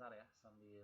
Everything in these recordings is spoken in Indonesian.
sebentar ya sambil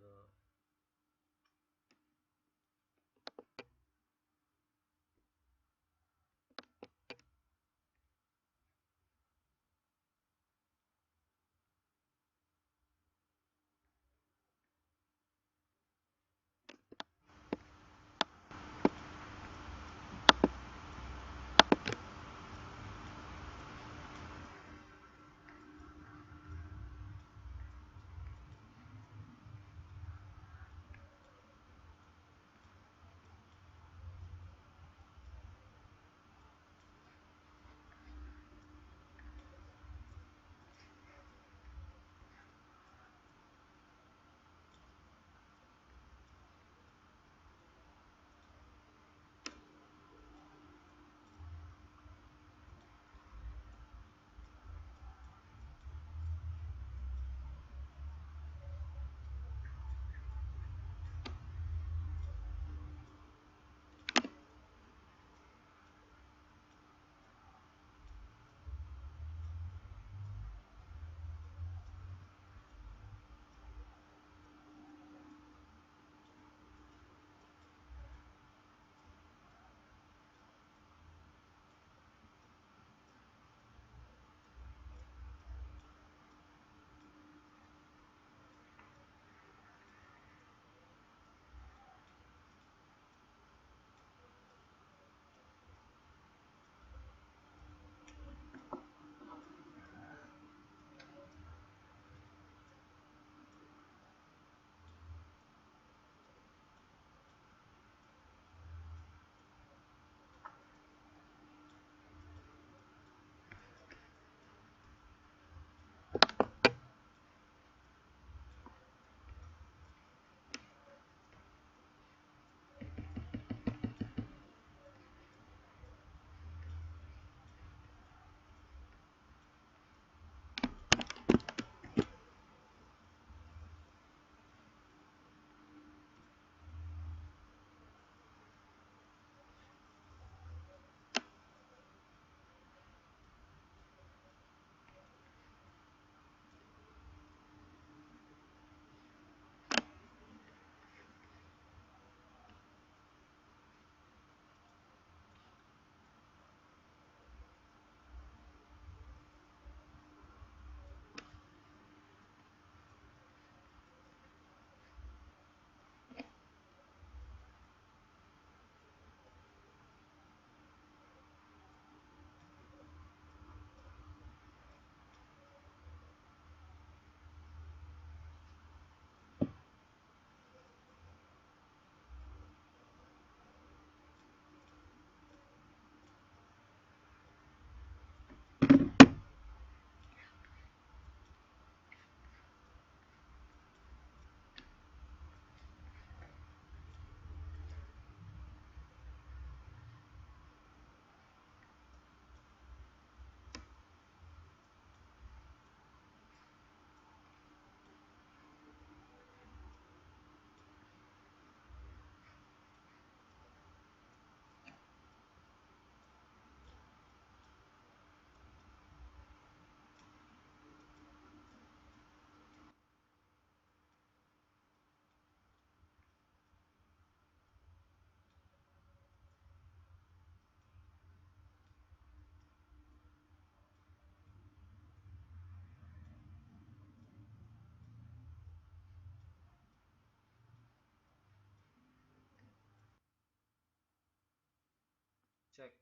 cek.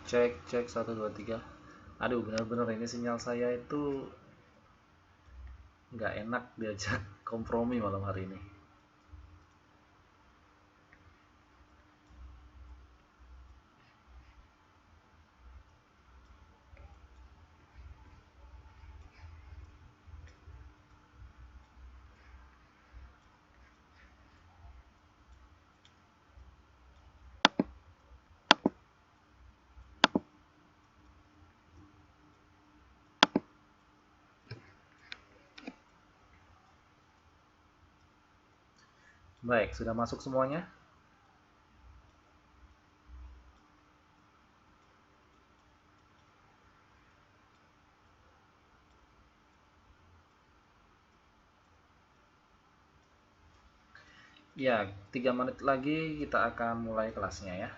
Cek, cek, 1 2 3. Aduh, benar-benar ini sinyal saya itu nggak enak diajak kompromi malam hari ini. Baik, sudah masuk semuanya? Ya, 3 menit lagi kita akan mulai kelasnya ya.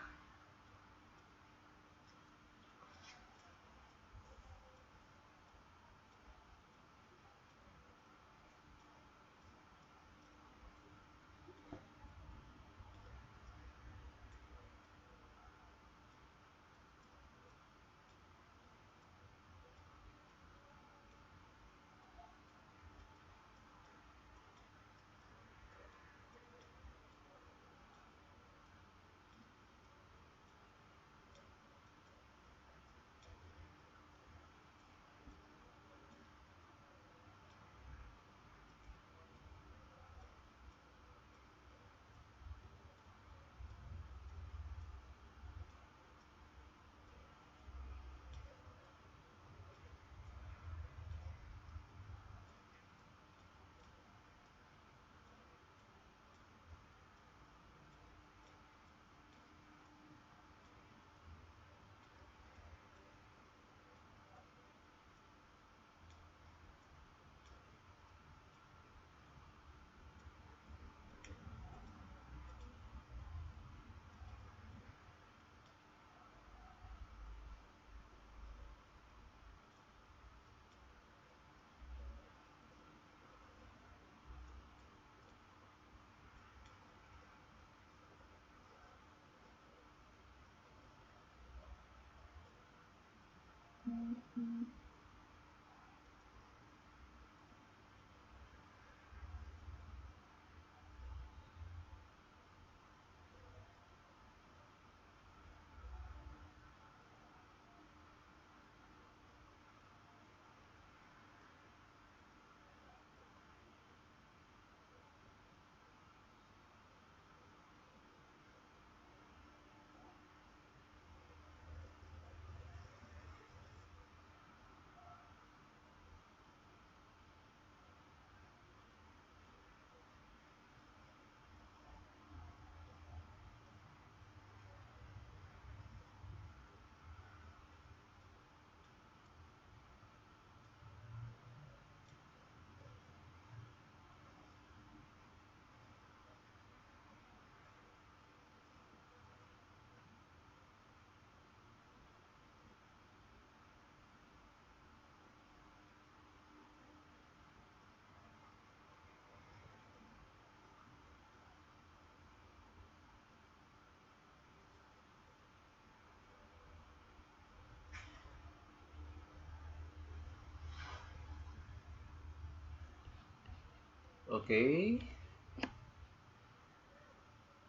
Oke.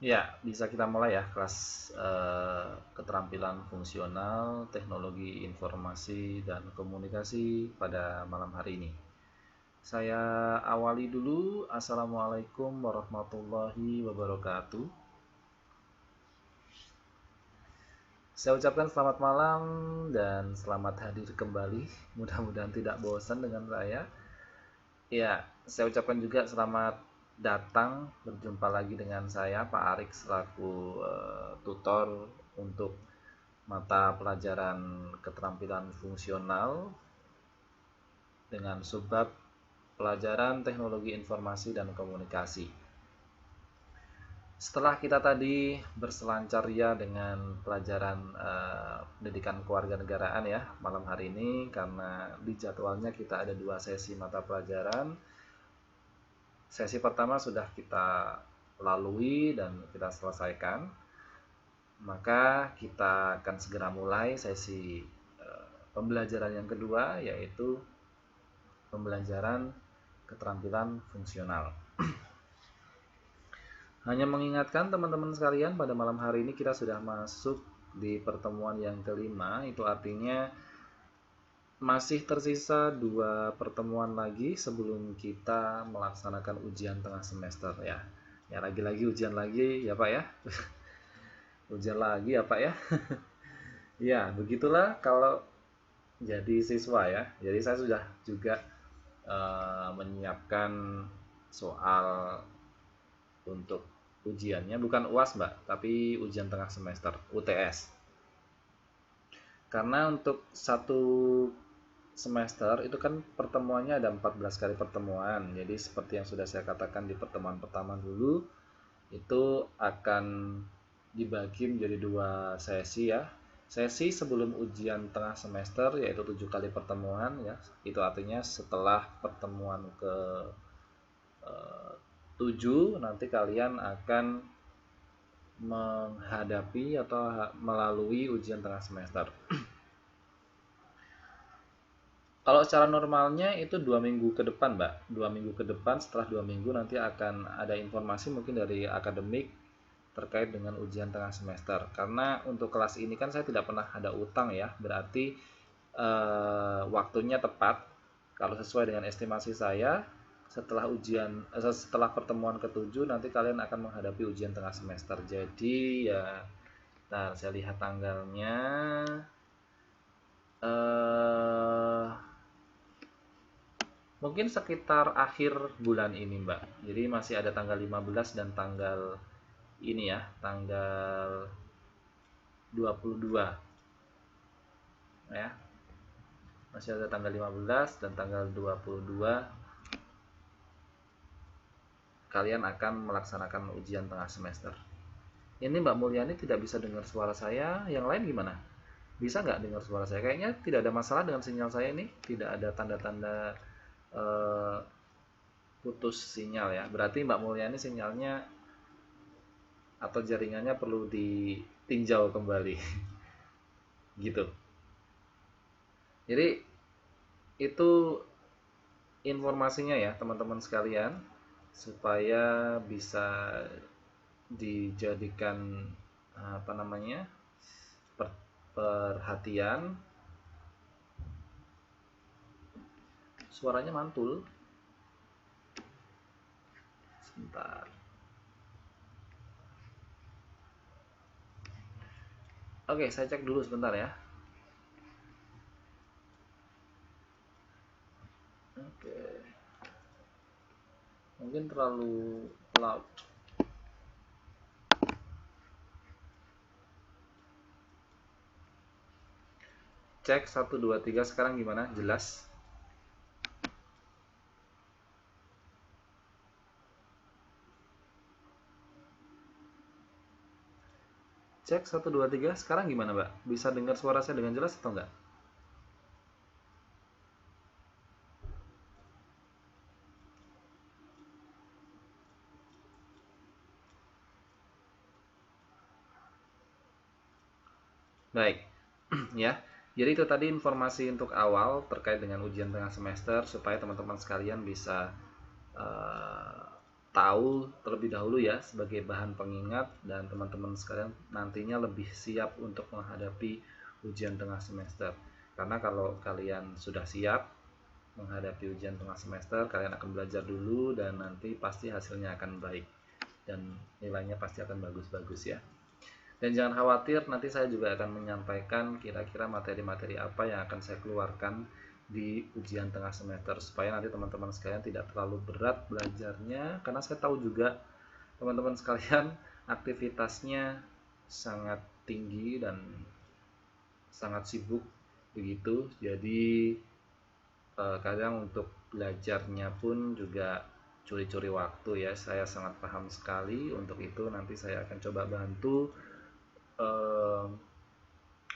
Ya, bisa kita mulai ya kelas keterampilan fungsional, teknologi informasi dan komunikasi pada malam hari ini. Saya awali dulu. Assalamualaikum warahmatullahi wabarakatuh. Saya ucapkan selamat malam dan selamat hadir kembali. Mudah-mudahan tidak bosan dengan saya. Ya, saya ucapkan juga selamat datang berjumpa lagi dengan saya Pak Arik selaku tutor untuk mata pelajaran keterampilan fungsional dengan subbab pelajaran teknologi informasi dan komunikasi. Setelah kita tadi berselancar ya dengan pelajaran pendidikan kewarganegaraan ya malam hari ini, karena di jadwalnya kita ada 2 sesi mata pelajaran. Sesi pertama sudah kita lalui dan kita selesaikan. Maka kita akan segera mulai sesi pembelajaran yang kedua, yaitu pembelajaran keterampilan fungsional. Hanya mengingatkan teman-teman sekalian, pada malam hari ini kita sudah masuk di pertemuan yang kelima. Itu artinya masih tersisa 2 pertemuan lagi sebelum kita melaksanakan ujian tengah semester ya. Ya, lagi-lagi ujian lagi ya Pak ya. Ujian lagi ya Pak ya. Ya, begitulah kalau jadi siswa ya. Jadi saya sudah juga menyiapkan soal untuk ujiannya, bukan UAS Mbak, tapi ujian tengah semester, UTS. Karena untuk satu semester itu kan pertemuannya ada 14 kali pertemuan. Jadi seperti yang sudah saya katakan di pertemuan pertama dulu, itu akan dibagi menjadi 2 sesi ya. Sesi sebelum ujian tengah semester yaitu 7 kali pertemuan ya. Itu artinya setelah pertemuan ke 7 nanti kalian akan menghadapi atau melalui ujian tengah semester. Kalau secara normalnya itu 2 minggu ke depan, Mbak. 2 minggu ke depan, setelah 2 minggu nanti akan ada informasi mungkin dari akademik terkait dengan ujian tengah semester. Karena untuk kelas ini kan saya tidak pernah ada utang ya, berarti waktunya tepat. Kalau sesuai dengan estimasi saya, setelah pertemuan ke-7 nanti kalian akan menghadapi ujian tengah semester. Jadi ya, nah saya lihat tanggalnya. Mungkin sekitar akhir bulan ini Mbak. Jadi masih ada tanggal 15 dan tanggal ini ya, tanggal 22 ya. Masih ada tanggal 15 dan tanggal 22 kalian akan melaksanakan ujian tengah semester. Ini Mbak Mulyani tidak bisa dengar suara saya, yang lain gimana? Bisa nggak dengar suara saya? Kayaknya tidak ada masalah dengan sinyal saya ini, tidak ada tanda-tanda putus sinyal ya. Berarti Mbak Mulyani sinyalnya atau jaringannya perlu ditinjau kembali. Gitu. Jadi itu informasinya ya teman-teman sekalian, supaya bisa dijadikan perhatian. Suaranya mantul. Sebentar. Oke, saya cek dulu sebentar ya. Oke. Mungkin terlalu loud. Cek 1 2 3 sekarang gimana? Jelas? Cek 1 2 3 sekarang gimana, Mbak? Bisa dengar suara saya dengan jelas atau enggak? Baik. Ya. Jadi itu tadi informasi untuk awal terkait dengan ujian tengah semester supaya teman-teman sekalian bisa tahu terlebih dahulu ya sebagai bahan pengingat, dan teman-teman sekalian nantinya lebih siap untuk menghadapi ujian tengah semester. Karena kalau kalian sudah siap menghadapi ujian tengah semester, kalian akan belajar dulu dan nanti pasti hasilnya akan baik dan nilainya pasti akan bagus-bagus ya. Dan jangan khawatir, nanti saya juga akan menyampaikan kira-kira materi-materi apa yang akan saya keluarkan di ujian tengah semester supaya nanti teman-teman sekalian tidak terlalu berat belajarnya, karena saya tahu juga teman-teman sekalian aktivitasnya sangat tinggi dan sangat sibuk begitu. Jadi kadang untuk belajarnya pun juga curi-curi waktu ya. Saya sangat paham sekali untuk itu. Nanti saya akan coba bantu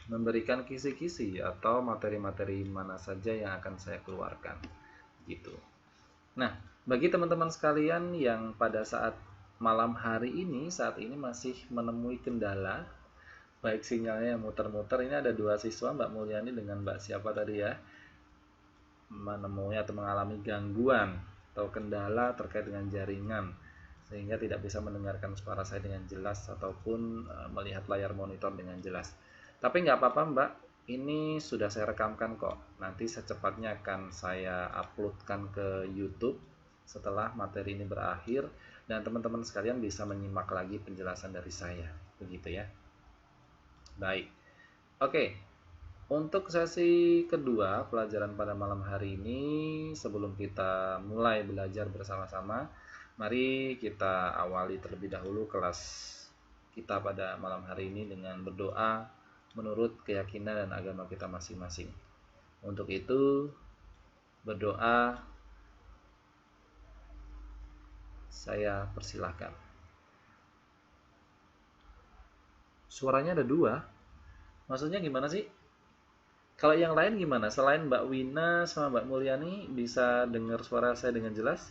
memberikan kisi-kisi atau materi-materi mana saja yang akan saya keluarkan gitu. Nah, bagi teman-teman sekalian yang pada saat malam hari ini saat ini masih menemui kendala baik sinyalnya yang muter-muter, ini ada 2 siswa, Mbak Mulyani dengan Mbak siapa tadi ya, menemui atau mengalami gangguan atau kendala terkait dengan jaringan sehingga tidak bisa mendengarkan suara saya dengan jelas ataupun melihat layar monitor dengan jelas. Tapi nggak apa-apa Mbak, ini sudah saya rekamkan kok. Nanti secepatnya akan saya uploadkan ke YouTube setelah materi ini berakhir, dan teman-teman sekalian bisa menyimak lagi penjelasan dari saya. Begitu ya. Baik. Oke. Untuk sesi kedua pelajaran pada malam hari ini, sebelum kita mulai belajar bersama-sama, Mari kita awali terlebih dahulu kelas kita pada malam hari ini dengan berdoa menurut keyakinan dan agama kita masing-masing. Untuk itu, berdoa saya persilahkan. Suaranya ada dua. Maksudnya gimana sih? Kalau yang lain gimana? Selain Mbak Wina sama Mbak Mulyani bisa dengar suara saya dengan jelas?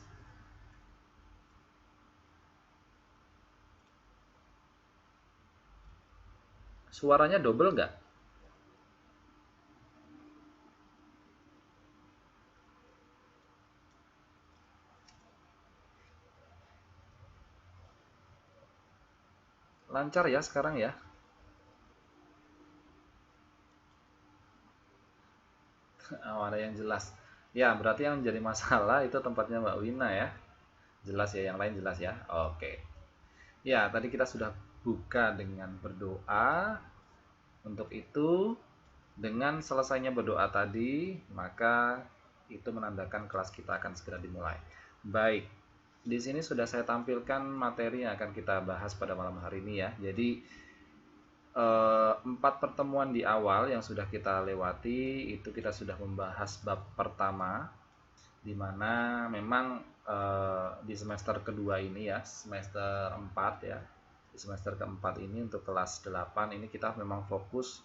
Suaranya double nggak? Lancar ya sekarang ya? Oh, ada yang jelas. Ya, berarti yang jadi masalah itu tempatnya Mbak Wina ya. Jelas ya, yang lain jelas ya. Oke. Ya, tadi kita sudah buka dengan berdoa. Untuk itu, dengan selesainya berdoa tadi, maka itu menandakan kelas kita akan segera dimulai. Baik, di sini sudah saya tampilkan materi yang akan kita bahas pada malam hari ini ya. Jadi 4 pertemuan di awal yang sudah kita lewati itu kita sudah membahas bab pertama, di mana memang di semester kedua ini ya, semester 4 ya, di semester keempat ini untuk kelas 8 ini kita memang fokus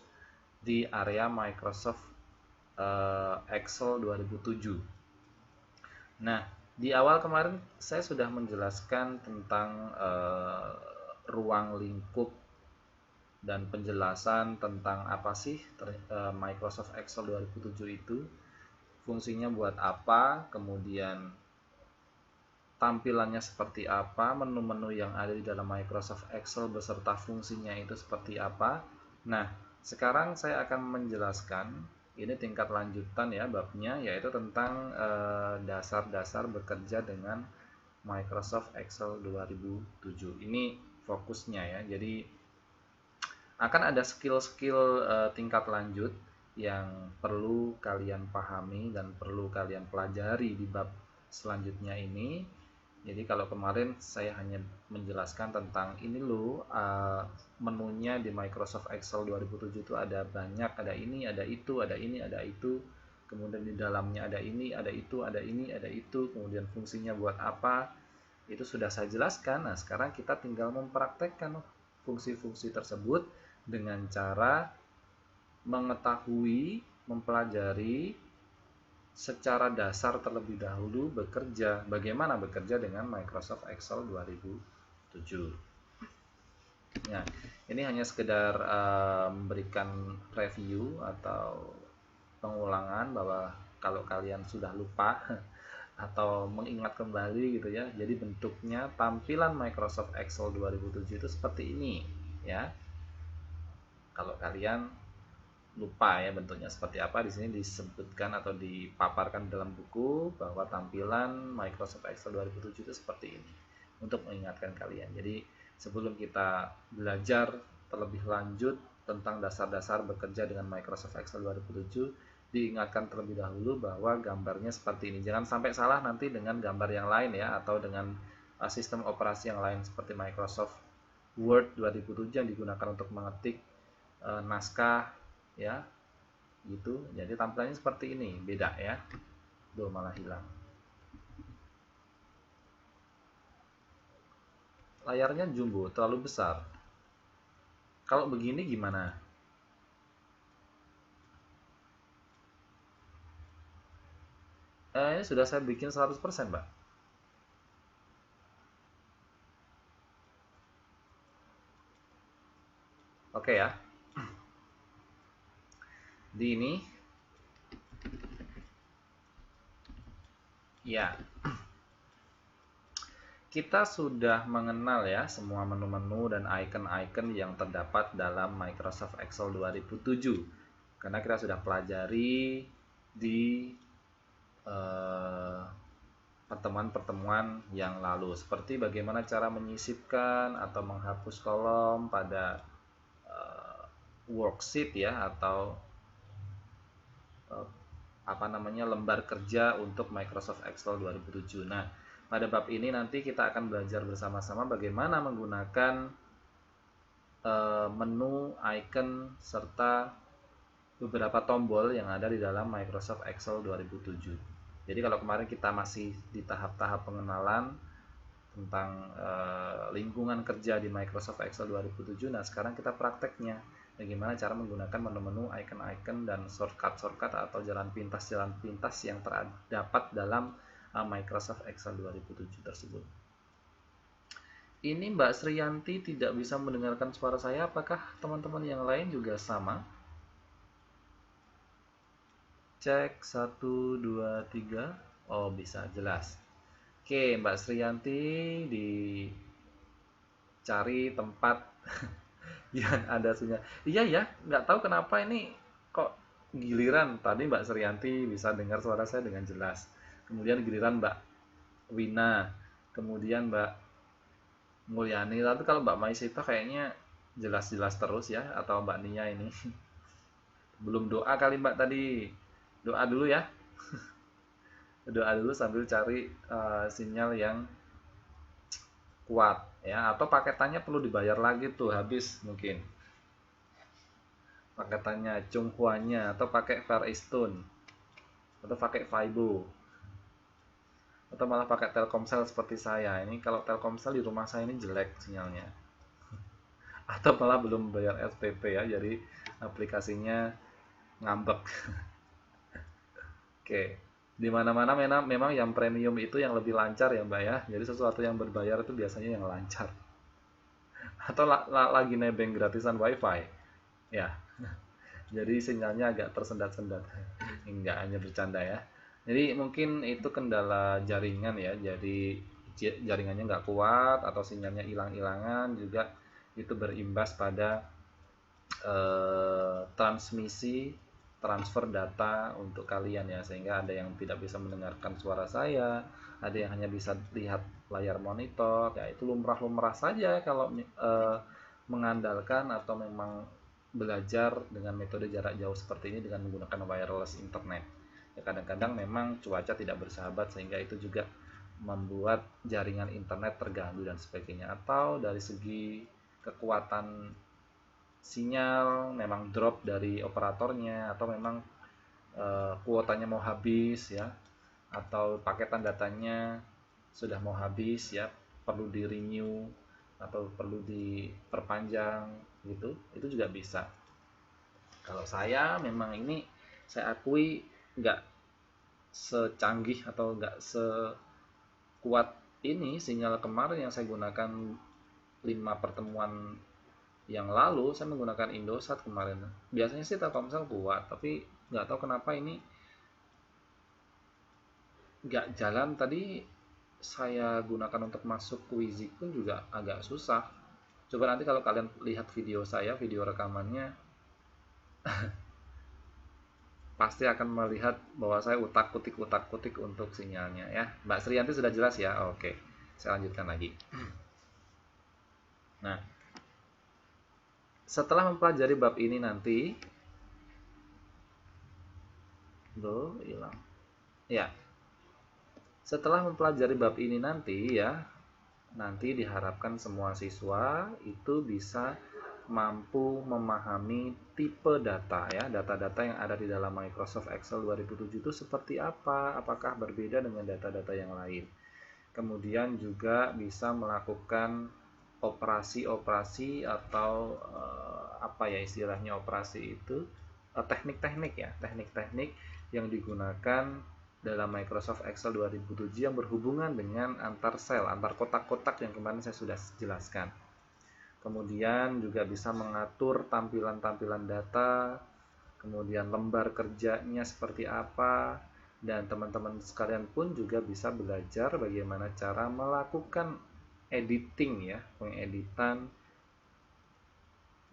di area Microsoft Excel 2007. Nah, di awal kemarin saya sudah menjelaskan tentang ruang lingkup dan penjelasan tentang apa sih Microsoft Excel 2007 itu, fungsinya buat apa, kemudian tampilannya seperti apa, menu-menu yang ada di dalam Microsoft Excel beserta fungsinya itu seperti apa. Nah, sekarang saya akan menjelaskan, ini tingkat lanjutan ya babnya, yaitu tentang dasar-dasar bekerja dengan Microsoft Excel 2007. Ini fokusnya ya, jadi akan ada skill-skill tingkat lanjut yang perlu kalian pahami dan perlu kalian pelajari di bab selanjutnya ini. Jadi kalau kemarin saya hanya menjelaskan tentang ini loh, menunya di Microsoft Excel 2007 itu ada banyak, ada ini, ada itu, ada ini, ada itu. Kemudian di dalamnya ada ini, ada itu, ada ini, ada itu. Kemudian fungsinya buat apa? Itu sudah saya jelaskan. Nah, sekarang kita tinggal mempraktekkan fungsi-fungsi tersebut dengan cara mengetahui, mempelajari secara dasar terlebih dahulu bagaimana bekerja dengan Microsoft Excel 2007. Nah, ini hanya sekedar memberikan review atau pengulangan bahwa kalau kalian sudah lupa atau mengingat kembali gitu ya. Jadi bentuknya tampilan Microsoft Excel 2007 itu seperti ini ya. Kalau kalian lupa ya bentuknya seperti apa, di sini disebutkan atau dipaparkan dalam buku bahwa tampilan Microsoft Excel 2007 itu seperti ini untuk mengingatkan kalian. Jadi sebelum kita belajar terlebih lanjut tentang dasar-dasar bekerja dengan Microsoft Excel 2007, diingatkan terlebih dahulu bahwa gambarnya seperti ini. Jangan sampai salah nanti dengan gambar yang lain ya, atau dengan sistem operasi yang lain seperti Microsoft Word 2007 yang digunakan untuk mengetik naskah ya gitu. Jadi tampilannya seperti ini, beda ya. Duh, malah hilang. Layarnya jumbo, terlalu besar. Kalau begini gimana? Ini sudah saya bikin 100%, Mbak. Oke ya. Di ini ya. Kita sudah mengenal ya semua menu-menu dan icon-icon yang terdapat dalam Microsoft Excel 2007. Karena kita sudah pelajari di pertemuan-pertemuan yang lalu, seperti bagaimana cara menyisipkan atau menghapus kolom pada worksheet ya, atau apa namanya lembar kerja untuk Microsoft Excel 2007. Nah, Pada bab ini nanti kita akan belajar bersama-sama bagaimana menggunakan menu, icon, serta beberapa tombol yang ada di dalam Microsoft Excel 2007. Jadi kalau kemarin kita masih di tahap-tahap pengenalan tentang lingkungan kerja di Microsoft Excel 2007, nah sekarang kita prakteknya bagaimana cara menggunakan menu-menu, icon-icon, dan shortcut-shortcut atau jalan pintas-jalan pintas yang terdapat dalam Microsoft Excel 2007 tersebut. Ini Mbak Sriyanti tidak bisa mendengarkan suara saya, apakah teman-teman yang lain juga sama? Cek 1, 2, 3. Oh, bisa, jelas. Oke, Mbak Sriyanti dicari tempat yang ada sinyal. Iya ya, nggak tahu kenapa ini kok giliran tadi Mbak Sriyanti bisa dengar suara saya dengan jelas. Kemudian giliran Mbak Wina, kemudian Mbak Mulyani, tapi kalau Mbak Maisita kayaknya jelas-jelas terus ya, atau Mbak Nia ini. Belum doa kali Mbak tadi. Doa dulu ya. Doa dulu sambil cari sinyal yang kuat ya, atau paketannya perlu dibayar lagi tuh, habis mungkin paketannya, Chunghuanya, atau pakai Far Eastern, atau pakai Vibo, atau malah pakai Telkomsel seperti saya ini. Kalau Telkomsel di rumah saya ini jelek sinyalnya, atau malah belum bayar SPP ya, jadi aplikasinya ngambek. Oke, di mana-mana memang yang premium itu yang lebih lancar ya Mbak ya, jadi sesuatu yang berbayar itu biasanya yang lancar. Atau lagi nebeng gratisan wifi ya, jadi sinyalnya agak tersendat-sendat. Enggak, hanya bercanda ya. Jadi mungkin itu kendala jaringan ya, jadi jaringannya nggak kuat atau sinyalnya hilang-hilangan, juga itu berimbas pada transmisi transfer data untuk kalian ya, sehingga ada yang tidak bisa mendengarkan suara saya, ada yang hanya bisa lihat layar monitor. Ya itu lumrah-lumrah saja kalau mengandalkan atau memang belajar dengan metode jarak jauh seperti ini dengan menggunakan wireless internet. Ya, kadang-kadang memang cuaca tidak bersahabat sehingga itu juga membuat jaringan internet terganggu dan sebagainya, atau dari segi kekuatan sinyal memang drop dari operatornya, atau memang kuotanya mau habis ya, atau paketan datanya sudah mau habis ya, perlu di renew atau perlu diperpanjang gitu, itu juga bisa. Kalau saya memang ini, saya akui nggak secanggih atau nggak sekuat ini sinyal kemarin yang saya gunakan 5 pertemuan yang lalu. Saya menggunakan Indosat kemarin. Biasanya sih Telkomsel kuat, tapi nggak tahu kenapa ini nggak jalan. Tadi saya gunakan untuk masuk Quizik pun juga agak susah. Coba nanti kalau kalian lihat video saya, video rekamannya, pasti akan melihat bahwa saya utak-kutik untuk sinyalnya ya. Mbak Sriyanti sudah jelas ya? Oke, saya lanjutkan lagi. Nah, setelah mempelajari bab ini nanti, hilang. Ya, setelah mempelajari bab ini nanti ya, nanti diharapkan semua siswa itu bisa mampu memahami tipe data ya, data-data yang ada di dalam Microsoft Excel 2007 itu seperti apa, apakah berbeda dengan data-data yang lain. Kemudian juga bisa melakukan operasi-operasi atau apa ya istilahnya operasi itu, teknik-teknik ya, teknik-teknik yang digunakan dalam Microsoft Excel 2007 yang berhubungan dengan antar sel, antar kotak-kotak yang kemarin saya sudah jelaskan. Kemudian juga bisa mengatur tampilan-tampilan data, kemudian lembar kerjanya seperti apa, dan teman-teman sekalian pun juga bisa belajar bagaimana cara melakukan editing ya, pengeditan,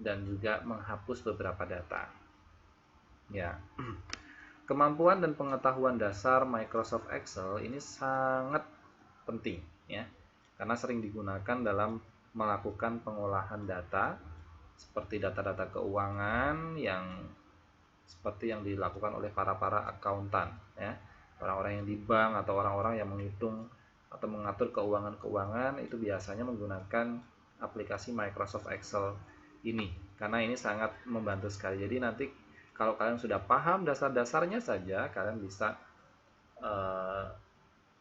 dan juga menghapus beberapa data. Ya. Kemampuan dan pengetahuan dasar Microsoft Excel ini sangat penting ya, karena sering digunakan dalam melakukan pengolahan data seperti data-data keuangan yang seperti yang dilakukan oleh para akuntan ya, orang-orang yang di bank atau orang-orang yang menghitung atau mengatur keuangan-keuangan itu biasanya menggunakan aplikasi Microsoft Excel ini, karena ini sangat membantu sekali. Jadi nanti kalau kalian sudah paham dasar-dasarnya saja, kalian bisa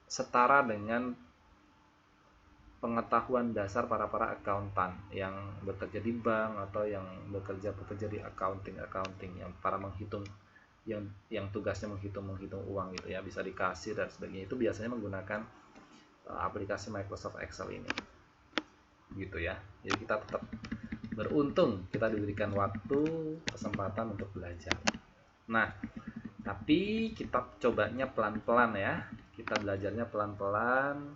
setara dengan pengetahuan dasar para akuntan yang bekerja di bank atau yang bekerja di accounting yang para menghitung, yang tugasnya menghitung uang gitu ya, bisa di kasir dan sebagainya, itu biasanya menggunakan aplikasi Microsoft Excel ini gitu ya. Jadi kita tetap beruntung kita diberikan waktu, kesempatan untuk belajar. Nah, tapi kita cobanya pelan-pelan ya, kita belajarnya pelan-pelan,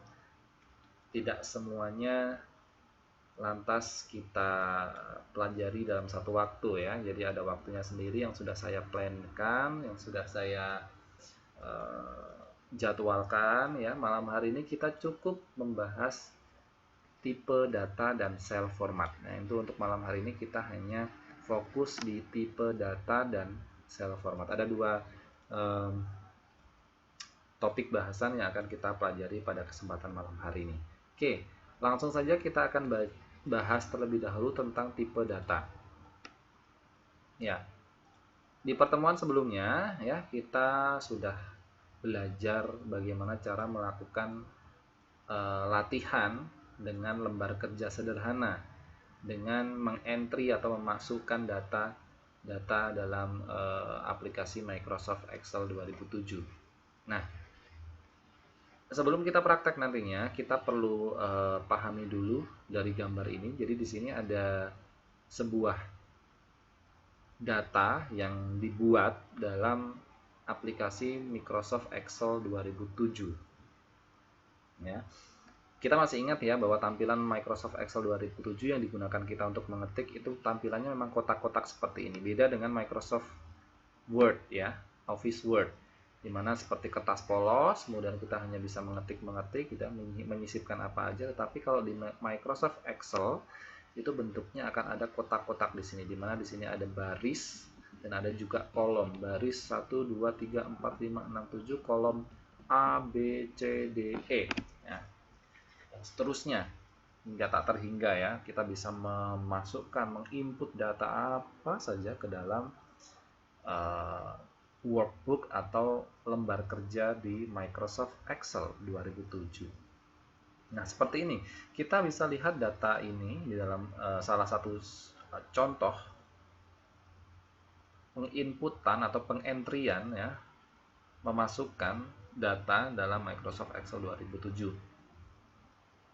tidak semuanya lantas kita pelajari dalam satu waktu ya. Jadi ada waktunya sendiri yang sudah saya plankan, yang sudah saya jadwalkan ya. Malam hari ini kita cukup membahas tipe data dan sel format. Nah, itu untuk malam hari ini kita hanya fokus di tipe data dan sel format. Ada dua topik bahasan yang akan kita pelajari pada kesempatan malam hari ini. Oke, langsung saja kita akan bahas terlebih dahulu tentang tipe data. Ya, di pertemuan sebelumnya ya kita sudah belajar bagaimana cara melakukan latihan dengan lembar kerja sederhana dengan mengentry atau memasukkan data dalam aplikasi Microsoft Excel 2007. Nah, sebelum kita praktek nantinya, kita perlu pahami dulu dari gambar ini. Jadi di sini ada sebuah data yang dibuat dalam aplikasi Microsoft Excel 2007. Ya. Kita masih ingat ya bahwa tampilan Microsoft Excel 2007 yang digunakan kita untuk mengetik itu tampilannya memang kotak-kotak seperti ini. Beda dengan Microsoft Word ya, Office Word, dimana seperti kertas polos, kemudian kita hanya bisa mengetik, tidak menyisipkan apa aja. Tetapi kalau di Microsoft Excel itu bentuknya akan ada kotak-kotak di sini, dimana di sini ada baris dan ada juga kolom, baris 1, 2, 3, 4, 5, 6, 7, kolom A, B, C, D, E ya. Dan seterusnya hingga tak terhingga ya. Kita bisa memasukkan, menginput data apa saja ke dalam workbook atau lembar kerja di Microsoft Excel 2007. Nah, seperti ini. Kita bisa lihat data ini di dalam salah satu contoh penginputan atau pengentrian ya, memasukkan data dalam Microsoft Excel 2007.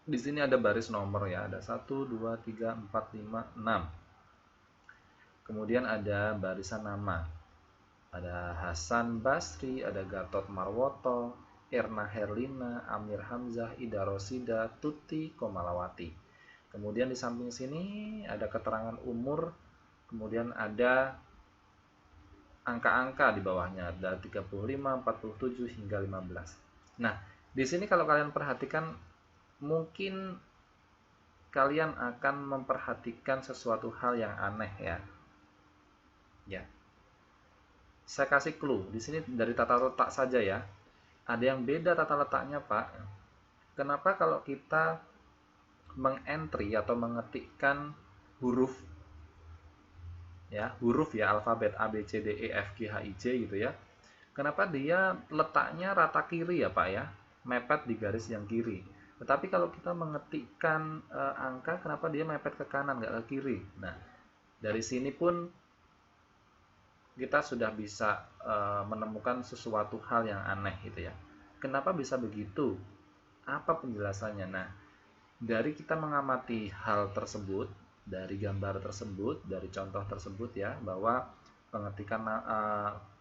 Di sini ada baris nomor ya, ada 1, 2, 3, 4, 5, 6. Kemudian ada barisan nama. Ada Hasan Basri, ada Gatot Marwoto, Erna Herlina, Amir Hamzah, Ida Rosida, Tuti Komalawati. Kemudian di samping sini ada keterangan umur, kemudian ada angka-angka di bawahnya, ada 35, 47 hingga 15. Nah, di sini kalau kalian perhatikan, mungkin kalian akan memperhatikan sesuatu hal yang aneh ya. Ya. Saya kasih clue. Di sini dari tata letak saja ya. Ada yang beda tata letaknya, Pak. Kenapa kalau kita mengentry atau mengetikkan huruf ya, alfabet A B C D E F G H I J gitu ya. Kenapa dia letaknya rata kiri ya, Pak ya? Mepet di garis yang kiri. Tetapi kalau kita mengetikkan angka, kenapa dia mepet ke kanan, nggak ke kiri? Nah, dari sini pun kita sudah bisa menemukan sesuatu hal yang aneh gitu ya. Kenapa bisa begitu? Apa penjelasannya? Nah, dari kita mengamati hal tersebut, dari gambar tersebut, dari contoh tersebut ya, bahwa pengetikan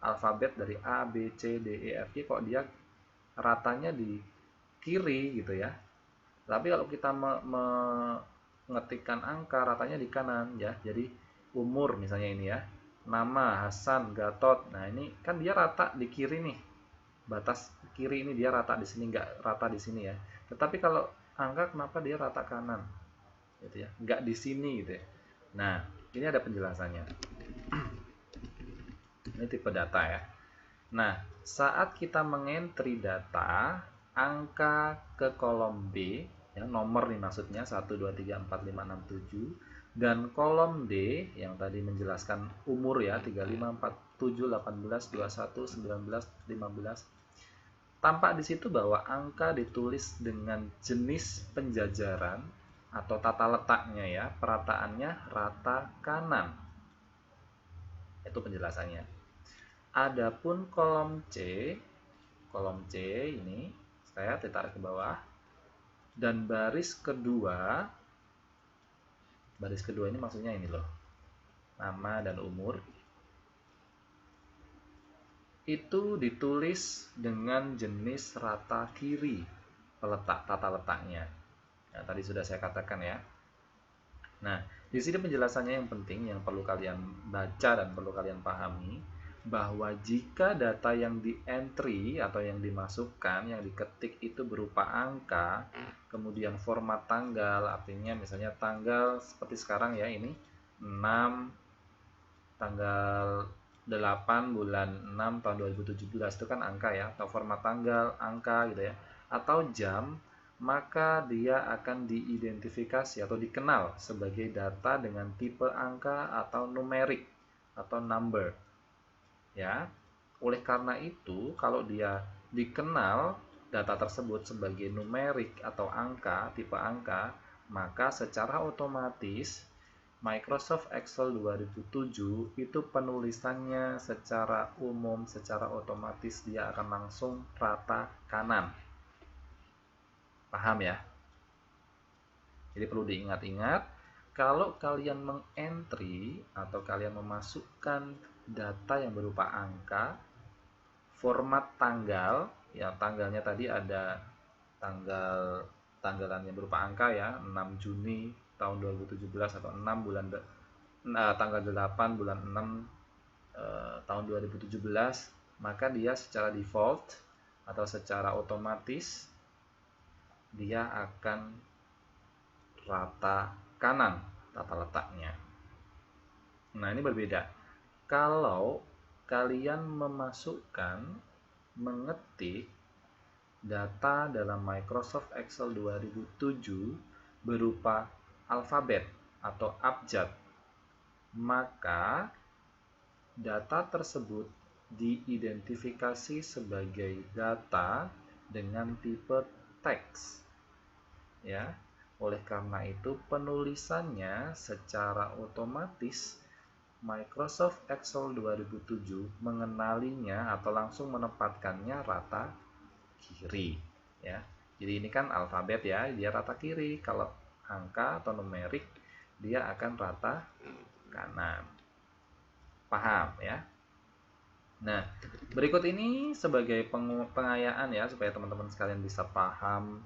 alfabet dari A, B, C, D, E, F, G kok dia ratanya di kiri gitu ya. Tapi kalau kita mengetikkan angka, ratanya di kanan ya. Jadi umur misalnya ini ya, nama Hasan Gatot. Nah, ini kan dia rata di kiri nih. Batas kiri ini dia rata di sini, nggak rata di sini ya. Tetapi kalau angka kenapa dia rata kanan? Gitu ya. Nggak di sini gitu ya. Nah, ini ada penjelasannya. Ini tipe data ya. Nah, saat kita mengentry data, angka ke kolom B, ya, nomor nih maksudnya 1, 2, 3, 4, 5, 6, 7, dan kolom D yang tadi menjelaskan umur ya 35, 47, 18, 21, 19, 15. Tampak di situ bahwa angka ditulis dengan jenis penjajaran atau tata letaknya ya, perataannya rata kanan. Itu penjelasannya. Adapun kolom C ini saya tarik ke bawah, dan baris kedua ini maksudnya ini loh, nama dan umur, itu ditulis dengan jenis rata kiri tata letaknya. Nah, tadi sudah saya katakan ya. Nah, di sini penjelasannya yang penting yang perlu kalian baca dan perlu kalian pahami, bahwa jika data yang di entry atau yang dimasukkan, yang diketik itu berupa angka, kemudian format tanggal, artinya misalnya tanggal seperti sekarang ya, ini 6 tanggal 8 bulan 6 tahun 2017, itu kan angka ya, atau format tanggal angka gitu ya, atau jam, maka dia akan diidentifikasi atau dikenal sebagai data dengan tipe angka atau numerik atau number ya. Oleh karena itu, kalau dia dikenal data tersebut sebagai numerik atau angka, tipe angka, maka secara otomatis Microsoft Excel 2007 itu penulisannya secara umum, secara otomatis dia akan langsung rata kanan. Paham ya? Jadi perlu diingat-ingat, kalau kalian mengentry atau kalian memasukkan data yang berupa angka, format tanggal, ya tanggalnya tadi ada tanggalan yang berupa angka ya, 6 Juni tahun 2017 atau 6 bulan tanggal 8 bulan 6 tahun 2017, maka dia secara default atau secara otomatis dia akan rata kanan tata letaknya. Nah, ini berbeda. Kalau kalian mengetik data dalam Microsoft Excel 2007 berupa alfabet atau abjad, maka data tersebut diidentifikasi sebagai data dengan tipe teks ya. Oleh karena itu penulisannya secara otomatis Microsoft Excel 2007 mengenalinya atau langsung menempatkannya rata kiri ya. Jadi ini kan alfabet ya, dia rata kiri. Kalau angka atau numerik dia akan rata kanan. Paham ya? Nah, berikut ini sebagai pengayaan ya, supaya teman-teman sekalian bisa paham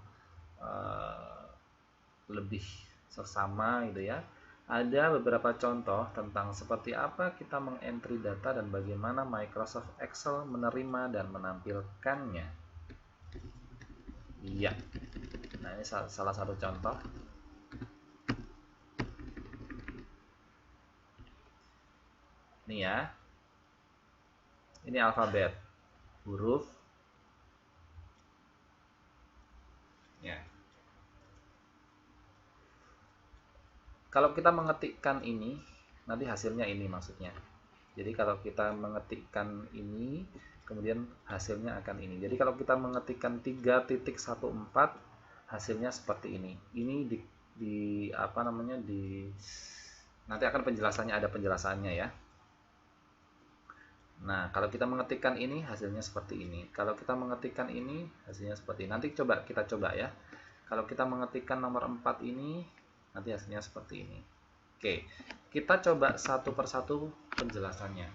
lebih seksama gitu ya. Ada beberapa contoh tentang seperti apa kita mengentry data dan bagaimana Microsoft Excel menerima dan menampilkannya. Iya. Nah, ini salah satu contoh. Ini ya. Ini alfabet, huruf. Ya. Kalau kita mengetikkan ini, nanti hasilnya ini maksudnya. Jadi kalau kita mengetikkan ini, kemudian hasilnya akan ini. Jadi kalau kita mengetikkan 3.14, hasilnya seperti ini. Ini nanti akan penjelasannya, ada penjelasannya ya. Nah, kalau kita mengetikkan ini, hasilnya seperti ini. Kalau kita mengetikkan ini, hasilnya seperti ini. Nanti kita coba ya. Kalau kita mengetikkan nomor 4 ini, nanti hasilnya seperti ini. Oke, kita coba satu persatu penjelasannya.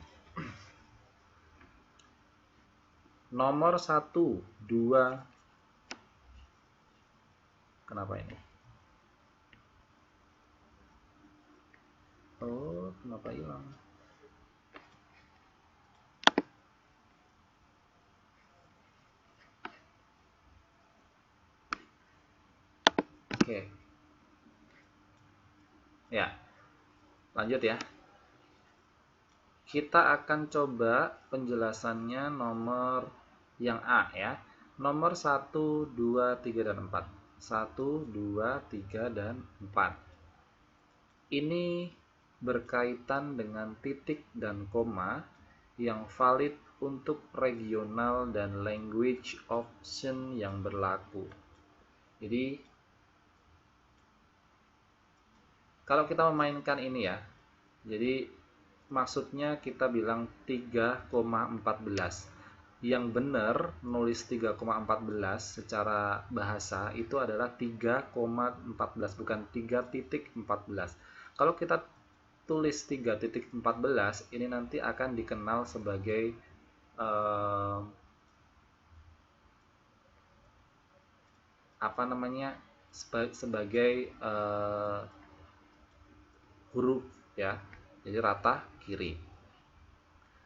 Nomor 1, 2. Kenapa ini? Oh, kenapa hilang? Oke. Ya. Lanjut ya. Kita akan coba penjelasannya nomor yang A ya. Nomor 1, 2, 3, dan 4. 1, 2, 3, dan 4. Ini berkaitan dengan titik dan koma yang valid untuk regional dan language option yang berlaku. Jadi kalau kita memainkan ini ya, jadi maksudnya kita bilang 3,14. Yang benar nulis 3,14 secara bahasa itu adalah 3,14, bukan 3.14. Kalau kita tulis 3.14, ini nanti akan dikenal sebagai apa namanya, sebagai huruf ya, jadi rata kiri.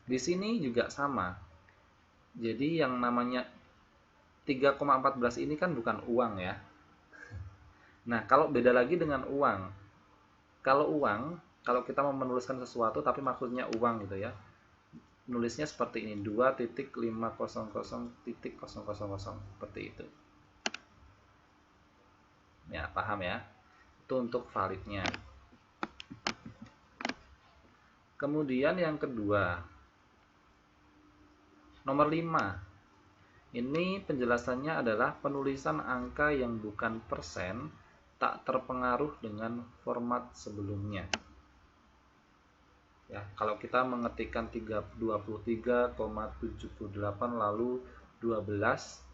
Di sini juga sama. Jadi yang namanya 3,14 ini kan bukan uang ya. Nah, kalau beda lagi dengan uang. Kalau uang, kalau kita mau menuliskan sesuatu tapi maksudnya uang gitu ya, nulisnya seperti ini, 2.500.000 seperti itu. Ya, paham ya? Itu untuk validnya. Kemudian yang kedua, nomor 5. Ini penjelasannya adalah penulisan angka yang bukan persen tak terpengaruh dengan format sebelumnya. Ya, kalau kita mengetikkan 23,78 lalu 12,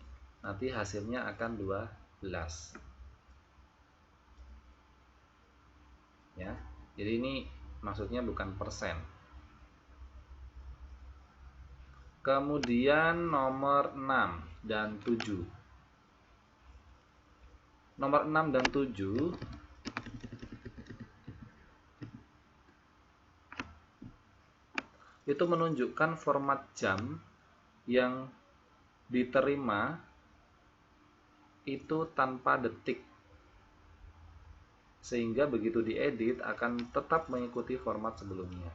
nanti hasilnya akan 12. Ya, jadi ini maksudnya bukan persen. Kemudian nomor 6 dan 7. Nomor 6 dan 7 itu menunjukkan format jam yang diterima itu tanpa detik, sehingga begitu diedit akan tetap mengikuti format sebelumnya.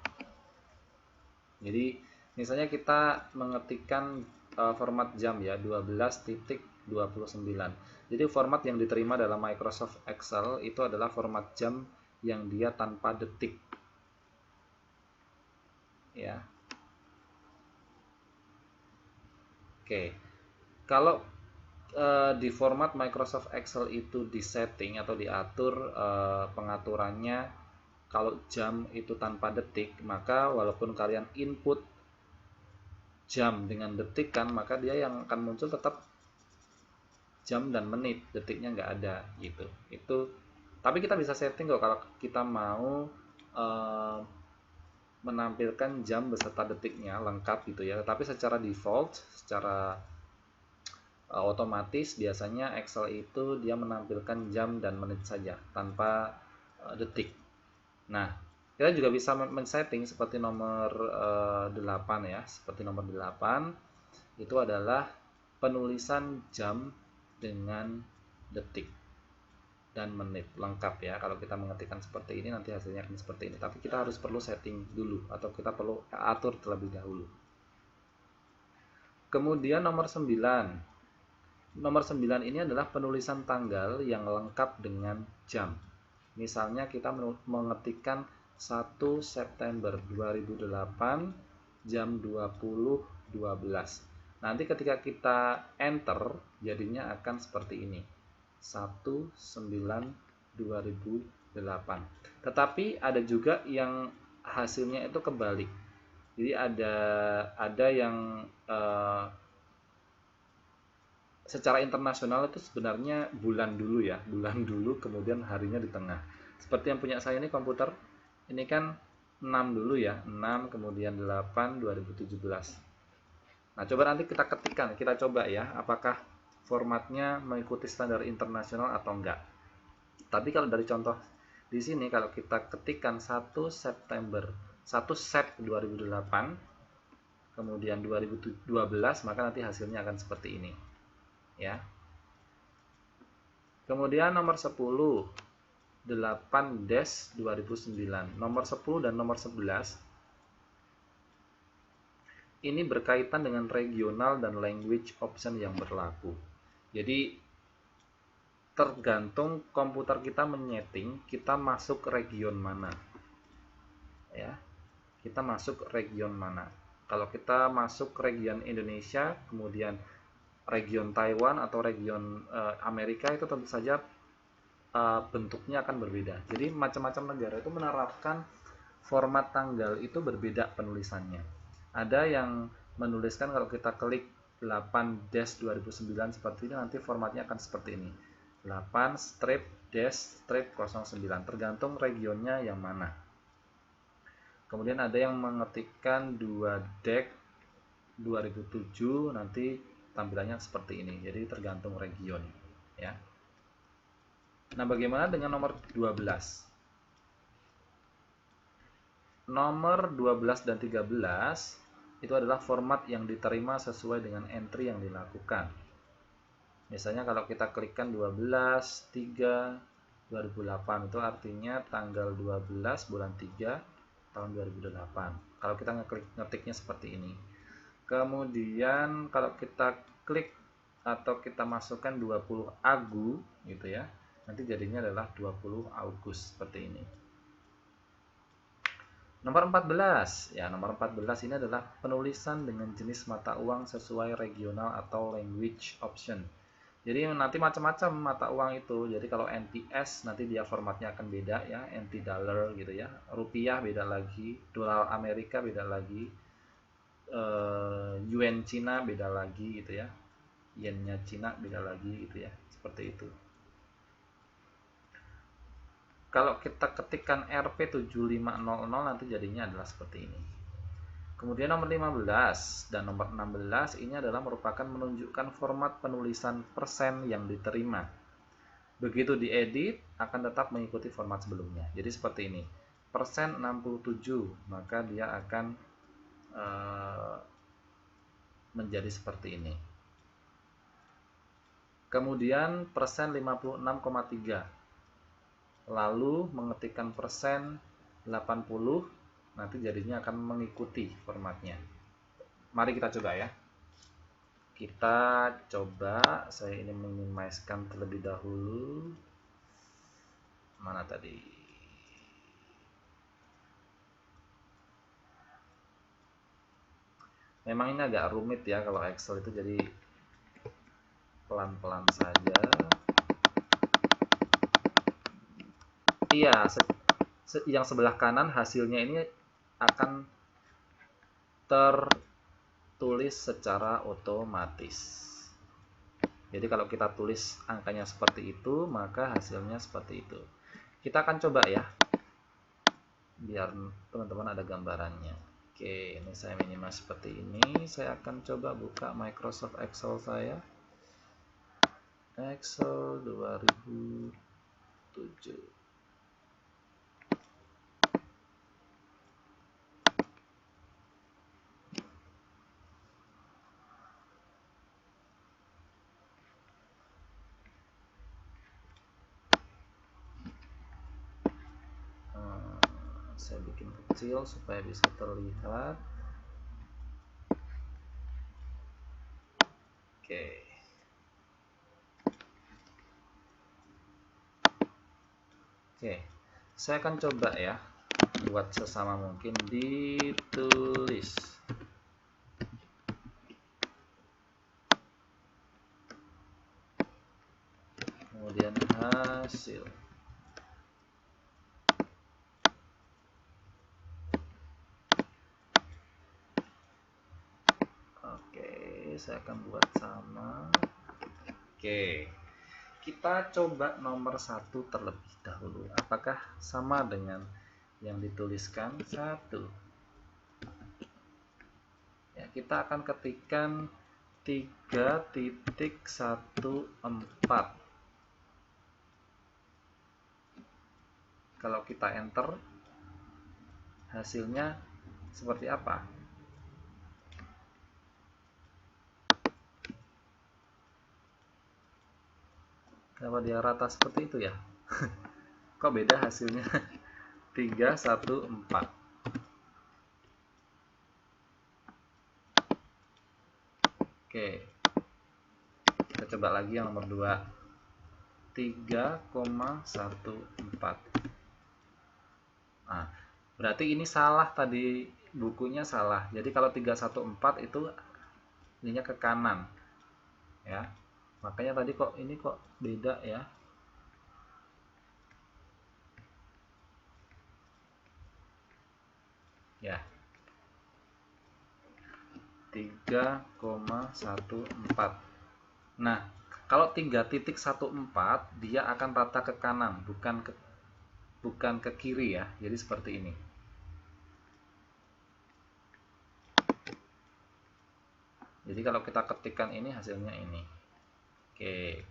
Jadi misalnya kita mengetikkan format jam ya, 12.29. Jadi format yang diterima dalam Microsoft Excel itu adalah format jam yang dia tanpa detik. Ya. Oke. Kalau di format Microsoft Excel itu disetting atau diatur pengaturannya, kalau jam itu tanpa detik, maka walaupun kalian input jam dengan detik kan, maka dia yang akan muncul tetap jam dan menit, detiknya nggak ada gitu. Itu tapi kita bisa setting kok kalau kita mau menampilkan jam beserta detiknya lengkap gitu ya. Tapi secara default, secara otomatis biasanya Excel itu dia menampilkan jam dan menit saja tanpa detik. Nah, kita juga bisa men-setting seperti nomor 8 ya. Seperti nomor 8 itu adalah penulisan jam dengan detik dan menit lengkap ya. Kalau kita mengetikkan seperti ini nanti hasilnya akan seperti ini. Tapi kita harus perlu setting dulu atau kita perlu atur terlebih dahulu. Kemudian nomor 9. Nomor 9 ini adalah penulisan tanggal yang lengkap dengan jam. Misalnya kita mengetikkan 1 September 2008 jam 20.12. Nanti ketika kita enter jadinya akan seperti ini. 1/9/2008. Tetapi ada juga yang hasilnya itu kebalik. Jadi ada yang secara internasional itu sebenarnya bulan dulu ya, bulan dulu kemudian harinya di tengah. Seperti yang punya saya ini komputer, ini kan 6 dulu ya, 6 kemudian 8 2017. Nah, coba nanti kita ketikkan, kita coba ya, apakah formatnya mengikuti standar internasional atau enggak. Tapi kalau dari contoh di sini kalau kita ketikkan 1 September, 1 Sep 2008, kemudian 2012, maka nanti hasilnya akan seperti ini. Ya. Kemudian nomor 10 8-2009. Nomor 10 dan nomor 11 ini berkaitan dengan regional dan language option yang berlaku. Jadi tergantung komputer kita menyeting kita masuk region mana. Ya, kita masuk region mana. Kalau kita masuk region Indonesia, kemudian region Taiwan atau region Amerika, itu tentu saja bentuknya akan berbeda. Jadi macam-macam negara itu menerapkan format tanggal itu berbeda penulisannya. Ada yang menuliskan kalau kita klik 8-2009 seperti ini, nanti formatnya akan seperti ini. 8-09, tergantung regionnya yang mana. Kemudian ada yang mengetikkan 2-2007, nanti tampilannya seperti ini. Jadi tergantung region, ya. Nah, bagaimana dengan nomor 12? Nomor 12 dan 13 itu adalah format yang diterima sesuai dengan entry yang dilakukan. Misalnya kalau kita klikkan 12/3/2008, itu artinya tanggal 12 bulan 3 tahun 2008. Kalau kita ngetiknya seperti ini. Kemudian kalau kita klik atau kita masukkan 20 Agu gitu ya, nanti jadinya adalah 20 Agustus seperti ini. Nomor 14, ya nomor 14 ini adalah penulisan dengan jenis mata uang sesuai regional atau language option. Jadi nanti macam-macam mata uang itu. Jadi kalau NTS nanti dia formatnya akan beda ya, NT dollar gitu ya. Rupiah beda lagi, dolar Amerika beda lagi, yuan Cina beda lagi gitu ya. Yennya Cina beda lagi gitu ya. Seperti itu. Kalau kita ketikkan RP7500 nanti jadinya adalah seperti ini. Kemudian nomor 15 dan nomor 16 ini adalah merupakan menunjukkan format penulisan persen yang diterima. Begitu diedit akan tetap mengikuti format sebelumnya. Jadi seperti ini. Persen 67, maka dia akan menjadi seperti ini. Kemudian persen 56,3. Lalu mengetikkan persen 80, nanti jadinya akan mengikuti formatnya. Mari kita coba ya. Kita coba, saya ini minimizekan terlebih dahulu. Mana tadi? Memang ini agak rumit ya kalau Excel itu, jadi pelan-pelan saja. Iya, yang sebelah kanan hasilnya ini akan tertulis secara otomatis. Jadi kalau kita tulis angkanya seperti itu, maka hasilnya seperti itu. Kita akan coba ya, biar teman-teman ada gambarannya. Oke, ini saya minimize seperti ini. Saya akan coba buka Microsoft Excel saya. Excel 2007. Saya bikin kecil supaya bisa terlihat. Oke, saya akan coba ya buat sesama mungkin ditulis. Kemudian hasil. Saya akan buat sama. Oke, kita coba nomor 1 terlebih dahulu. Apakah sama dengan yang dituliskan? 1. Ya, kita akan ketikkan 3.14. Kalau kita enter, hasilnya seperti apa? Kenapa dia rata seperti itu ya? Kok beda hasilnya? 314. Oke, kita coba lagi yang nomor 2. 3,14. Nah, berarti ini salah tadi, bukunya salah. Jadi kalau 314 itu ininya ke kanan. Ya. Makanya tadi kok ini kok beda ya. Ya. 3,14. Nah, kalau 3.14 dia akan rata ke kanan, bukan ke kiri ya. Jadi seperti ini. Jadi kalau kita ketikkan ini hasilnya ini. Oke.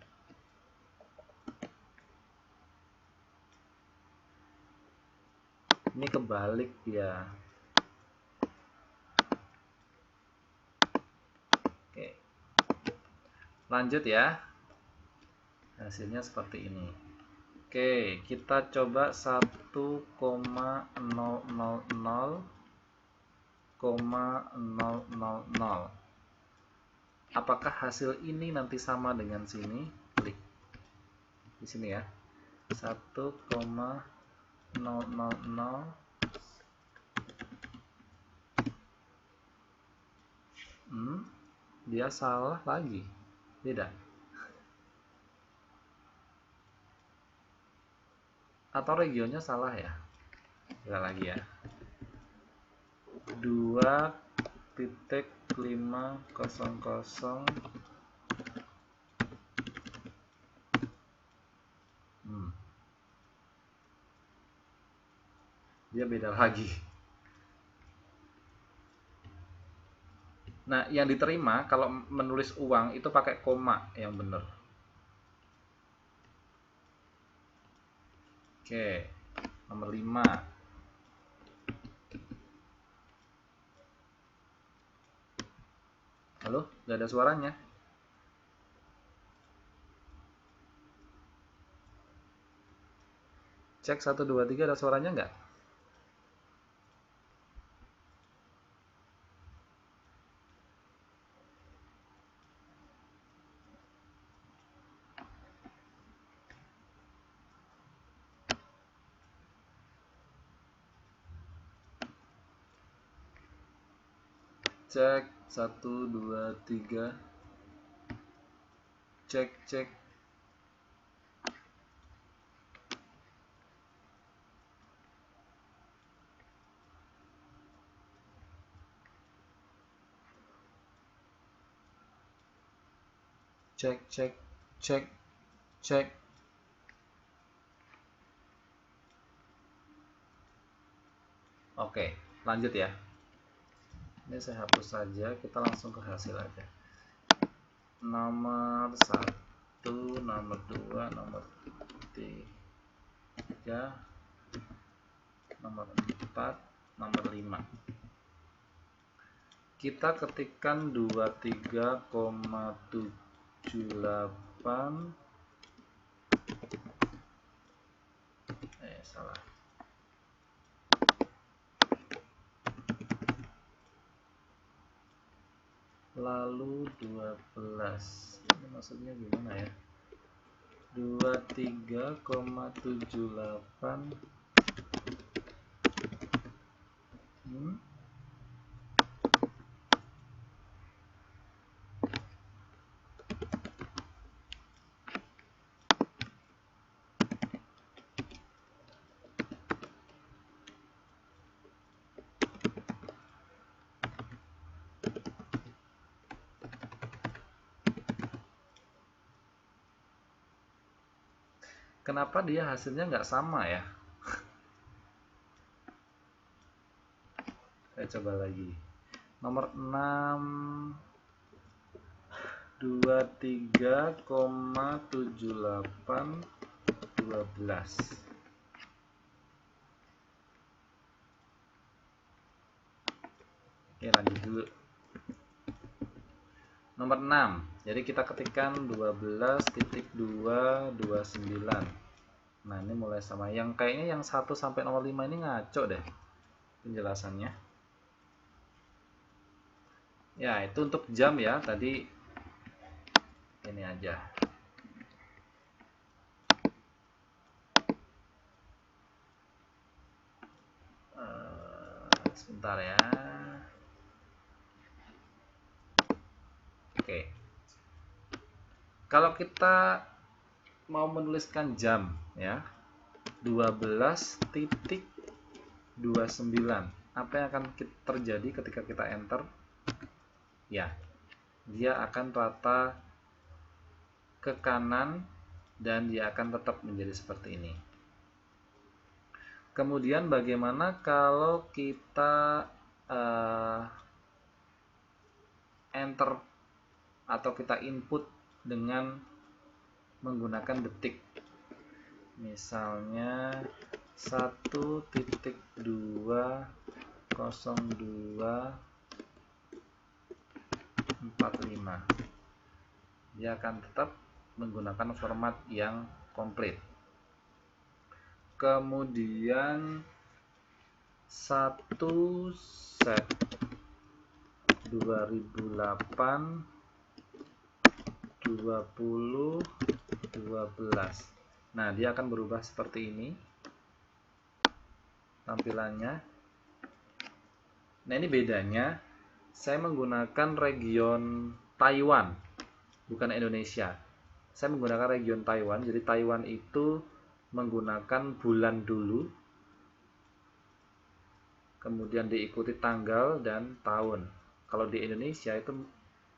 Ini kebalik dia. Oke. Lanjut ya. Hasilnya seperti ini. Oke, kita coba 1,000,000. Apakah hasil ini nanti sama dengan sini? Klik di sini ya. 1,000. Dia salah lagi. Beda. Atau regionnya salah ya. Kita lagi ya. 2.500. Dia beda lagi. Nah, yang diterima kalau menulis uang itu pakai koma yang benar. Oke, nomor 5. Halo, nggak ada suaranya. Cek 1, 2, 3 ada suaranya nggak? Cek 1, 2, 3. Cek. Cek 'Cek. Oke, lanjut ya. Ini saya hapus saja, kita langsung ke hasil aja. Nomor 1, nomor 2, nomor 3, nomor 4, nomor 5. Kita ketikkan 23,78. Salah. Lalu 12. Ini maksudnya gimana ya? 23,78. Kenapa dia hasilnya nggak sama ya? Saya coba lagi. Nomor 6, 23,78, 12. Oke, lanjut dulu. Nomor 6. Jadi kita ketikkan 12.229. Nah, ini mulai sama. Yang kayaknya yang 1 sampai nomor 5 ini ngaco deh penjelasannya. Ya, itu untuk jam ya. Tadi ini aja. Sebentar ya. Oke. Kalau kita mau menuliskan jam ya, 12.29. Apa yang akan terjadi ketika kita enter? Ya, dia akan rata ke kanan dan dia akan tetap menjadi seperti ini. Kemudian bagaimana kalau kita enter atau kita input dengan menggunakan detik? Misalnya 1.202.45. Dia akan tetap menggunakan format yang komplit. Kemudian 1 Sep 2008 20 12. Nah, dia akan berubah seperti ini tampilannya. Nah, ini bedanya. Saya menggunakan region Taiwan, bukan Indonesia. Saya menggunakan region Taiwan. Jadi Taiwan itu menggunakan bulan dulu, kemudian diikuti tanggal dan tahun. Kalau di Indonesia itu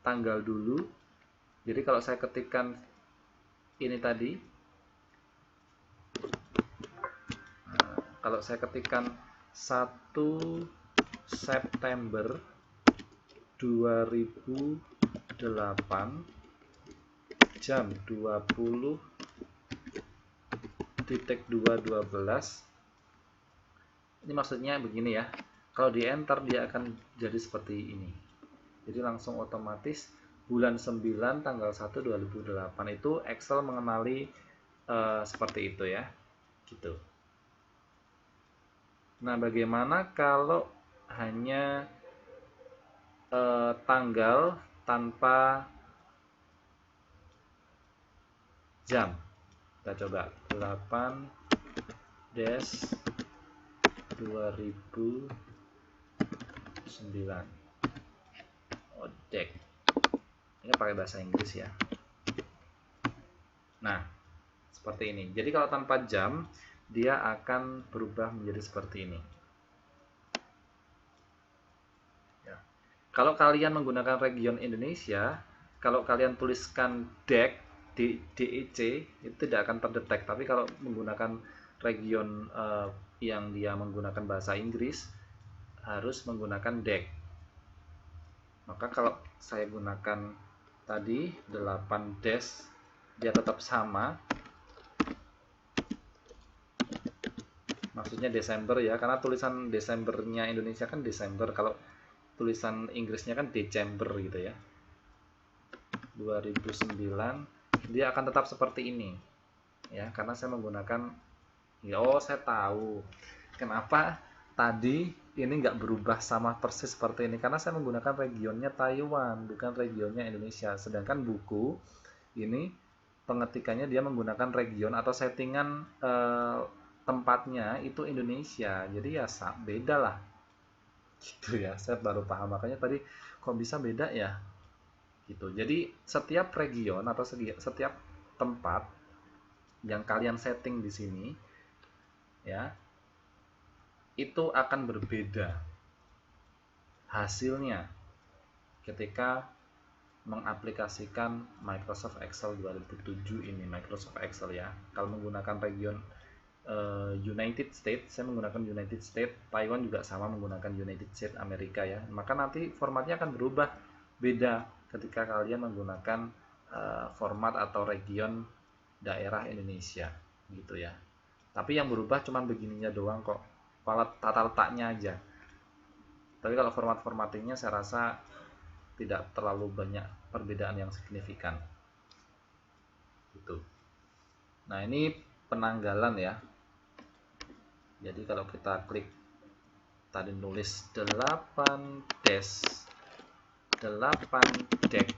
tanggal dulu. Jadi kalau saya ketikkan ini tadi, kalau saya ketikkan 1 September 2008 jam 20.212, ini maksudnya begini ya. Kalau di enter dia akan jadi seperti ini. Jadi langsung otomatis bulan 9 tanggal 1 2008 itu Excel mengenali seperti itu ya. Gitu. Nah, bagaimana kalau hanya tanggal tanpa jam? Kita coba 8-2009. Ojek. Ini pakai bahasa Inggris ya. Nah, seperti ini. Jadi kalau tanpa jam, dia akan berubah menjadi seperti ini. Ya. Kalau kalian menggunakan region Indonesia, kalau kalian tuliskan DEC, DEC, itu tidak akan terdetek. Tapi kalau menggunakan region yang dia menggunakan bahasa Inggris, harus menggunakan DEC. Maka kalau saya gunakan tadi 8 dash, dia tetap sama. Maksudnya Desember ya, karena tulisan Desembernya Indonesia kan Desember, kalau tulisan Inggrisnya kan December gitu ya. 2009 dia akan tetap seperti ini ya, karena saya menggunakan saya tahu kenapa tadi ini nggak berubah sama persis seperti ini, karena saya menggunakan regionnya Taiwan, bukan regionnya Indonesia. Sedangkan buku ini pengetikannya dia menggunakan region atau settingan tempatnya itu Indonesia, jadi ya beda lah gitu ya. Saya baru paham, makanya tadi kok bisa beda ya gitu. Jadi setiap region atau setiap tempat yang kalian setting di sini ya, itu akan berbeda hasilnya ketika mengaplikasikan Microsoft Excel 2007 ini. Microsoft Excel ya, kalau menggunakan region United States, saya menggunakan United States, Taiwan juga sama menggunakan United States Amerika ya, maka nanti formatnya akan berubah beda ketika kalian menggunakan format atau region daerah Indonesia gitu ya. Tapi yang berubah cuma begininya doang kok, tata letaknya aja. Tapi kalau formattingnya saya rasa tidak terlalu banyak perbedaan yang signifikan gitu. Nah, ini penanggalan ya. Jadi kalau kita klik tadi nulis 8 dash 8 dek,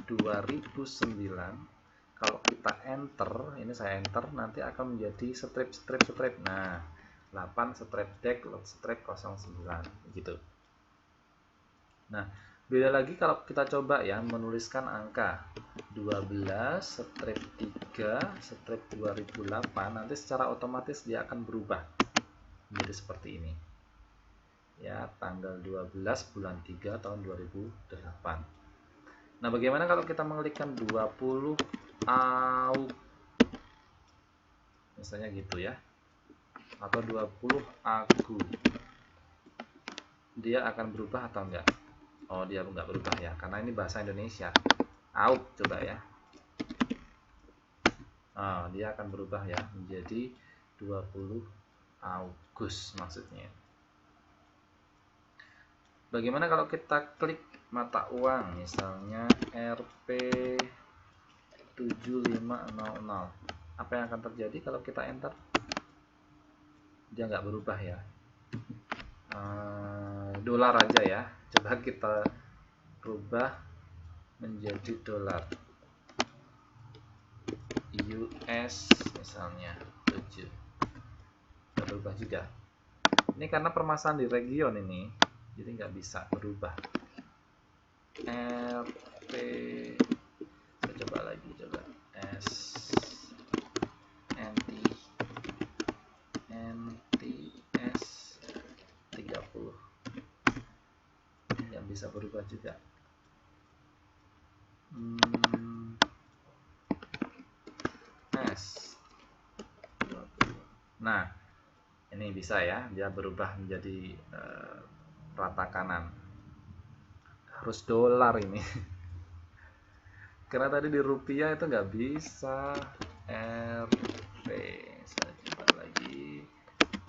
2009, kalau kita enter, ini saya enter, nanti akan menjadi strip. Nah, 8 strip deck log strip 09 gitu. Nah, beda lagi kalau kita coba ya menuliskan angka 12 strip 3 strip 2008, nanti secara otomatis dia akan berubah menjadi seperti ini. Ya, tanggal 12 bulan 3 tahun 2008. Nah, bagaimana kalau kita mengklikkan 20 AUG misalnya gitu ya, atau 20 AGU, dia akan berubah atau enggak? Oh, dia enggak berubah ya, karena ini bahasa Indonesia. AUG coba ya. Dia akan berubah ya menjadi 20 Agustus maksudnya. Bagaimana kalau kita klik mata uang, misalnya Rp7500, apa yang akan terjadi kalau kita enter? Dia nggak berubah ya. Dolar aja ya, coba kita rubah menjadi dolar US misalnya 7, nggak berubah juga. Ini karena permasalahan di region ini, jadi nggak bisa berubah. RP, saya coba lagi, coba S NTS 30, yang bisa berubah juga. S 20. Nah, ini bisa ya, dia berubah menjadi rata kanan. Harus dolar ini. Karena tadi di rupiah itu nggak bisa. RP, saya coba lagi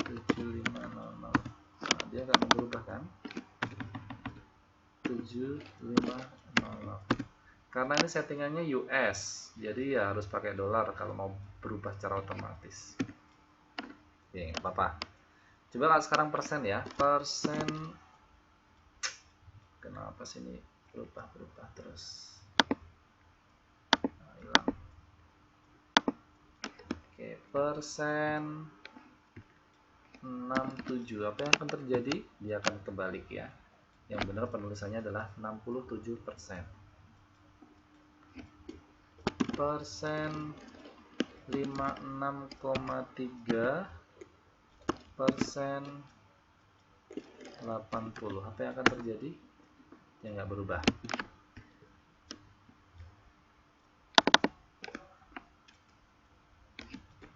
7500. Nah, dia nggak berubah kan? 7500. Karena ini settingannya US, jadi ya harus pakai dolar kalau mau berubah secara otomatis. Oke, nggak apa-apa. Coba sekarang persen ya, persen. Kenapa sih ini berubah terus? Hilang. Oke, persen 67. Apa yang akan terjadi? Dia akan kebalik ya. Yang benar penulisannya adalah 67%. Persen 56,3, persen 80. Apa yang akan terjadi? Yang nggak berubah.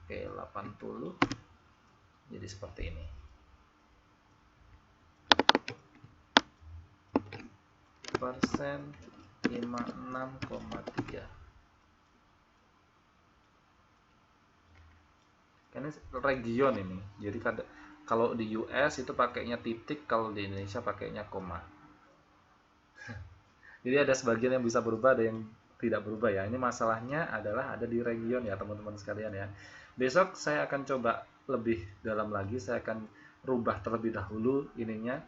Oke, 80 jadi seperti ini. Persen 56,3. Ini region ini. Jadi kalau di US itu pakainya titik, kalau di Indonesia pakainya koma. Jadi ada sebagian yang bisa berubah, ada yang tidak berubah ya. Ini masalahnya adalah ada di region ya teman-teman sekalian ya. Besok saya akan coba lebih dalam lagi, saya akan rubah terlebih dahulu ininya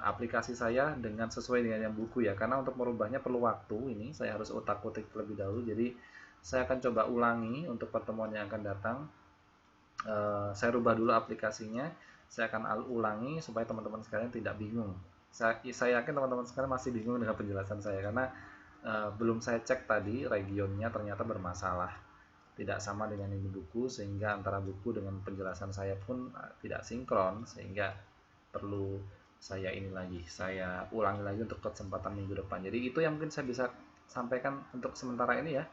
aplikasi saya dengan sesuai dengan yang buku ya. Karena untuk merubahnya perlu waktu, ini saya harus otak-atik terlebih dahulu. Jadi saya akan coba ulangi untuk pertemuan yang akan datang. Saya rubah dulu aplikasinya, saya akan ulangi supaya teman-teman sekalian tidak bingung. Saya yakin teman-teman sekalian masih bingung dengan penjelasan saya karena belum saya cek tadi regionnya ternyata bermasalah, tidak sama dengan ini buku, sehingga antara buku dengan penjelasan saya pun tidak sinkron, sehingga perlu saya ulangi lagi untuk kesempatan minggu depan. Jadi itu yang mungkin saya bisa sampaikan untuk sementara ini ya.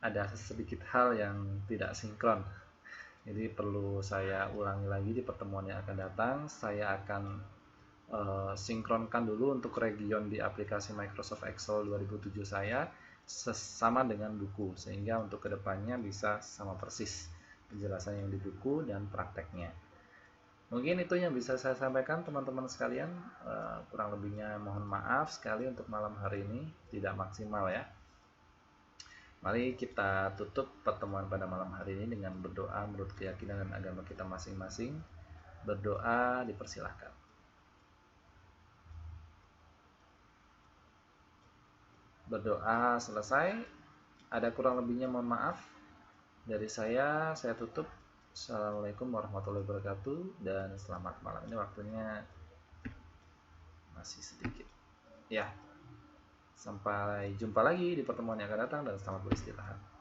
Ada sedikit hal yang tidak sinkron, jadi perlu saya ulangi lagi di pertemuan yang akan datang. Saya akan sinkronkan dulu untuk region di aplikasi Microsoft Excel 2007 saya sama dengan buku, sehingga untuk kedepannya bisa sama persis penjelasan yang di buku dan prakteknya. Mungkin itu yang bisa saya sampaikan teman-teman sekalian. Kurang lebihnya mohon maaf sekali untuk malam hari ini tidak maksimal ya. Mari kita tutup pertemuan pada malam hari ini dengan berdoa menurut keyakinan dan agama kita masing-masing. Berdoa dipersilahkan. berdoa selesai. Ada kurang lebihnya mohon maaf. Dari saya tutup. Assalamualaikum warahmatullahi wabarakatuh dan selamat malam. Ini waktunya masih sedikit. Ya, sampai jumpa lagi di pertemuan yang akan datang dan selamat beristirahat.